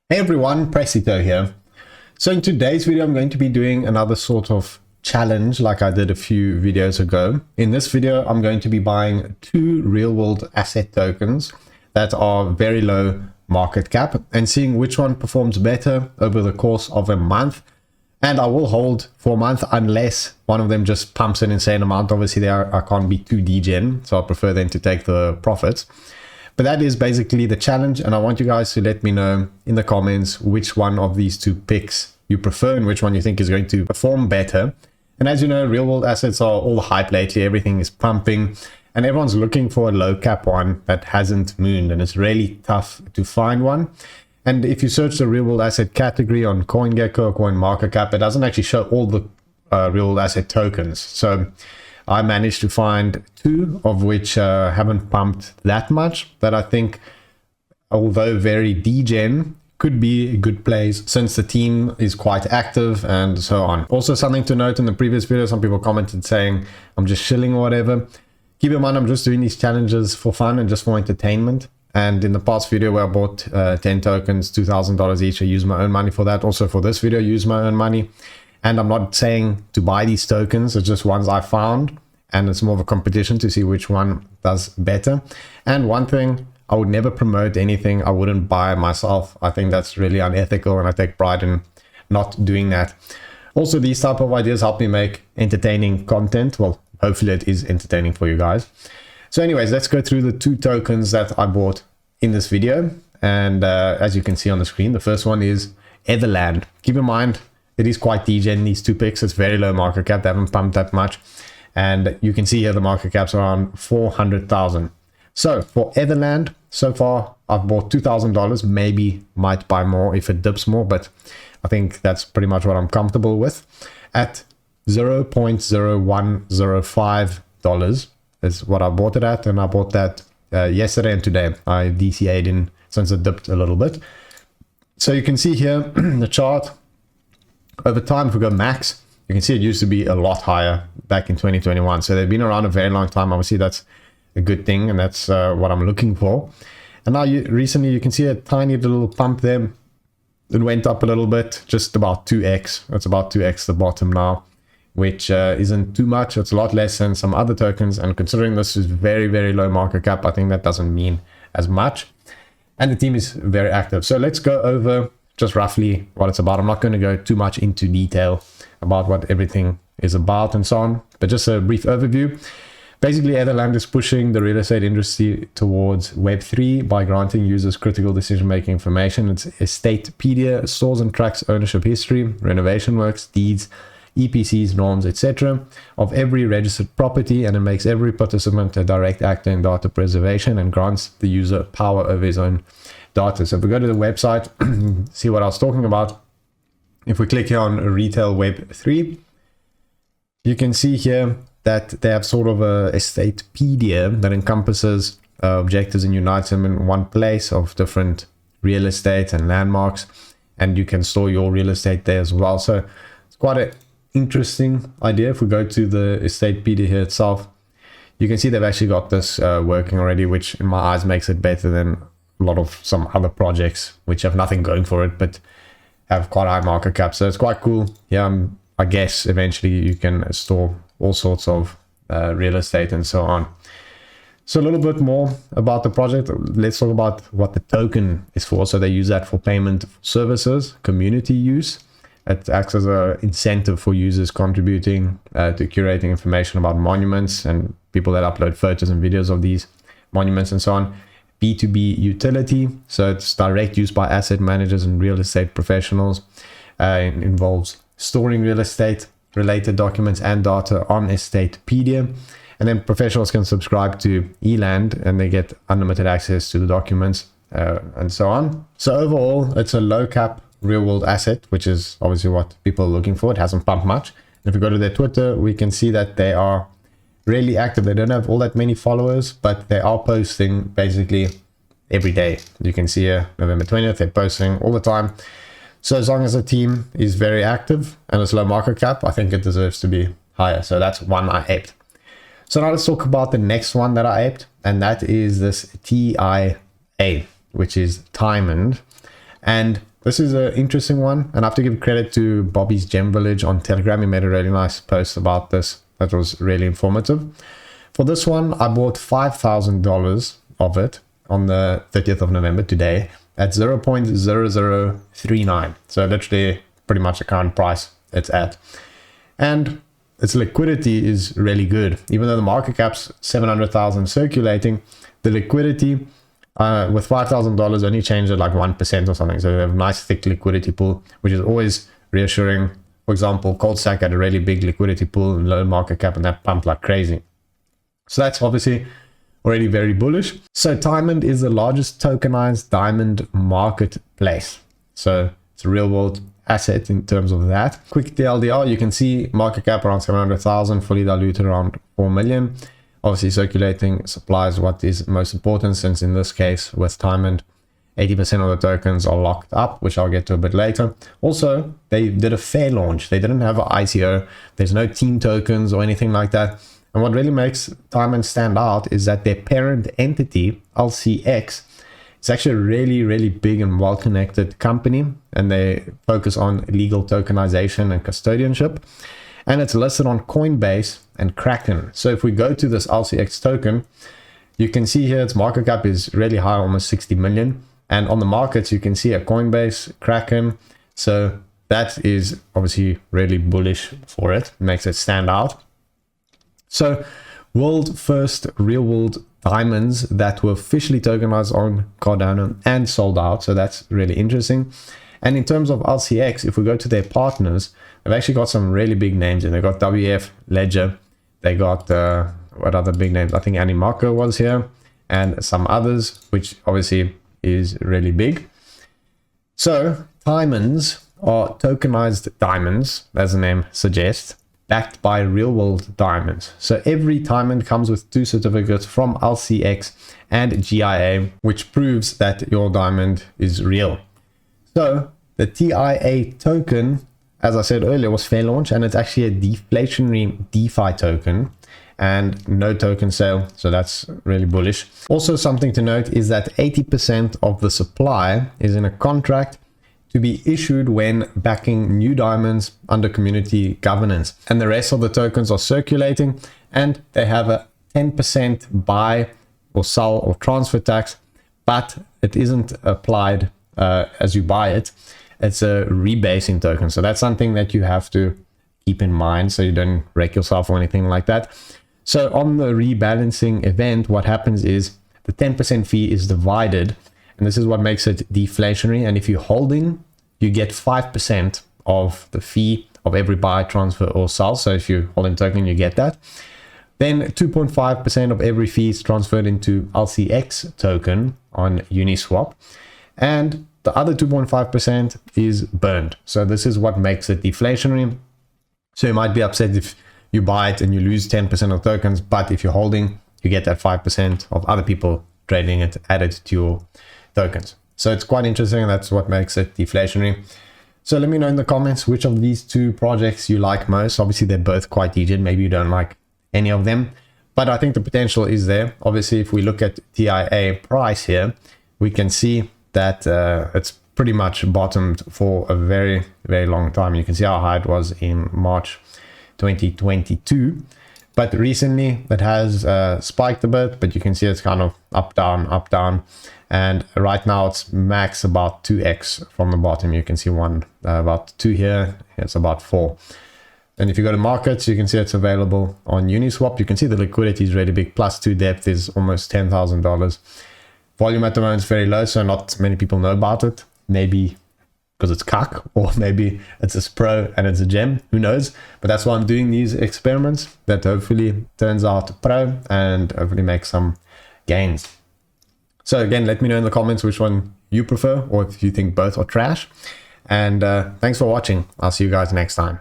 Hey everyone, Pressito here. So in today's video, I'm going to be doing another sort of challenge like I did a few videos ago. In this video, I'm going to be buying 2 real-world asset tokens that are very low market cap and seeing which one performs better over the course of a month. And I will hold for a month unless one of them just pumps an insane amount. Obviously, I can't be too degen, so I prefer them to take the profits. But that is basically the challenge, and I want you guys to let me know in the comments which one of these 2 picks you prefer and which one you think is going to perform better. And as you know, real world assets are all the hype lately. Everything is pumping and everyone's looking for a low cap one that hasn't mooned, and it's really tough to find one. And if you search the real world asset category on CoinGecko or CoinMarketCap, it doesn't actually show all the real world asset tokens. So I managed to find 2 of which haven't pumped that much, that I think, although very degen, could be good plays since the team is quite active and so on. Also, something to note, in the previous video, some people commented saying I'm just shilling or whatever. Keep in mind, I'm just doing these challenges for fun and just for entertainment. And in the past video where I bought 10 tokens, $2,000 each, I used my own money for that. Also for this video, use my own money. And I'm not saying to buy these tokens, it's just ones I found, and it's more of a competition to see which one does better. And one thing, I would never promote anything I wouldn't buy myself. I think that's really unethical, and I take pride in not doing that. Also, these type of ideas help me make entertaining content. Well, hopefully it is entertaining for you guys. So anyways, let's go through the 2 tokens that I bought in this video. And as you can see on the screen, the first one is Etherland. Keep in mind, it is quite degen, these 2 picks. It's very low market cap. They haven't pumped that much. And you can see here the market cap's around 400,000. So for Etherland, so far I've bought $2,000. Maybe might buy more if it dips more, but I think that's pretty much what I'm comfortable with. At $0.0105 is what I bought it at, and I bought that yesterday and today. I DCA'd in since it dipped a little bit. So you can see here the chart over time. If we go max, you can see it used to be a lot higher back in 2021. So they've been around a very long time. Obviously, that's a good thing, and that's what I'm looking for. And now recently, you can see a tiny little pump there. It went up a little bit, just about 2x. That's about 2x the bottom now, which isn't too much. It's a lot less than some other tokens. And considering this is very, very low market cap, I think that doesn't mean as much. And the team is very active. So let's go over just roughly what it's about. I'm not going to go too much into detail about what everything is about and so on, but just a brief overview. Basically, Etherland is pushing the real estate industry towards Web3 by granting users critical decision-making information. It's Estatepedia, stores and tracks ownership history, renovation works, deeds, EPCs, norms, etc. of every registered property, and it makes every participant a direct actor in data preservation and grants the user power over his own data. So if we go to the website, see what I was talking about. If we click here on Retail Web3, you can see here that they have sort of a Estatepedia that encompasses objectives and unites them in one place of different real estate and landmarks, and you can store your real estate there as well. So it's quite an interesting idea. If we go to the Estatepedia here itself, you can see they've actually got this working already, which in my eyes makes it better than a lot of some other projects which have nothing going for it but have quite high market cap. So it's quite cool. Yeah, I guess eventually you can store all sorts of real estate and so on. So a little bit more about the project. Let's talk about what the token is for. So they use that for payment services, community use. It acts as an incentive for users contributing to curating information about monuments and people that upload photos and videos of these monuments and so on. B2B utility, so it's direct use by asset managers and real estate professionals. It involves storing real estate related documents and data on Estatepedia, and then professionals can subscribe to Eland and they get unlimited access to the documents and so on. So overall, it's a low cap real world asset, which is obviously what people are looking for. It hasn't pumped much. If we go to their Twitter, we can see that they are really active. They don't have all that many followers, but they are posting basically every day. You can see here November 20th, they're posting all the time. So as long as the team is very active and it's low market cap, I think it deserves to be higher. So that's one I aped. So now let's talk about the next one that I aped, and that is this TIA, which is tiamond. And this is an interesting one, and I have to give credit to Bobby's Gem Village on Telegram. He made a really nice post about this that was really informative. For this one, I bought $5,000 of it on the 30th of November today at 0.0039. So literally pretty much the current price it's at. And its liquidity is really good. Even though the market cap's 700,000 circulating, the liquidity with $5,000 only changed at like 1% or something. So they have a nice thick liquidity pool, which is always reassuring. For example, Cold Stack had a really big liquidity pool and low market cap, and that pumped like crazy. So that's obviously already very bullish. So Tiamond is the largest tokenized diamond marketplace. So it's a real world asset in terms of that. Quick TLDR, you can see market cap around 700,000, fully diluted around 4 million. Obviously circulating supply is what is most important, since in this case with Tiamond, 80% of the tokens are locked up, which I'll get to a bit later. Also, they did a fair launch. They didn't have an ICO. There's no team tokens or anything like that. And what really makes Tiamond stand out is that their parent entity, LCX, is actually a really, really big and well-connected company, and they focus on legal tokenization and custodianship. And it's listed on Coinbase and Kraken. So if we go to this LCX token, you can see here its market cap is really high, almost 60 million. And on the markets, you can see a Coinbase, Kraken. So that is obviously really bullish for it, makes it stand out. So world first real world diamonds that were officially tokenized on Cardano and sold out. So that's really interesting. And in terms of LCX, if we go to their partners, they've actually got some really big names, and they got WF, Ledger, they got what other big names? I think Animako was here, and some others, which obviously is really big. So diamonds are tokenized diamonds, as the name suggests, backed by real world diamonds. So every diamond comes with 2 certificates from LCX and GIA, which proves that your diamond is real. So the TIA token, as I said earlier, was fair launch, and it's actually a deflationary DeFi token and no token sale. So that's really bullish. Also, something to note is that 80% of the supply is in a contract to be issued when backing new diamonds under community governance, and the rest of the tokens are circulating, and they have a 10% buy or sell or transfer tax, but it isn't applied as you buy it. It's a rebasing token, so that's something that you have to keep in mind so you don't wreck yourself or anything like that. So on the rebalancing event, what happens is the 10% fee is divided, and this is what makes it deflationary. And if you're holding, you get 5% of the fee of every buy, transfer, or sell. So if you're holding token, you get that. Then 2.5% of every fee is transferred into LCX token on Uniswap, and the other 2.5% is burned. So this is what makes it deflationary. So you might be upset if you buy it and you lose 10% of tokens, but if you're holding, you get that 5% of other people trading it added to your tokens. So it's quite interesting. That's what makes it deflationary. So let me know in the comments which of these 2 projects you like most. Obviously, they're both quite decent. Maybe you don't like any of them, but I think the potential is there. Obviously, if we look at TIA price here, we can see that it's pretty much bottomed for a very, very long time. You can see how high it was in March 2022. But recently it has spiked a bit, but you can see it's kind of up, down. And right now it's max about 2x from the bottom. You can see about 2 here. It's about 4. And if you go to markets, you can see it's available on Uniswap. You can see the liquidity is really big. +2 depth is almost $10,000. Volume at the moment is very low, so not many people know about it. Maybe because it's cuck, or maybe it's a pro and it's a gem, who knows. But that's why I'm doing these experiments, that hopefully turns out pro and hopefully make some gains. So again, let me know in the comments which one you prefer, or if you think both are trash. And thanks for watching. I'll see you guys next time.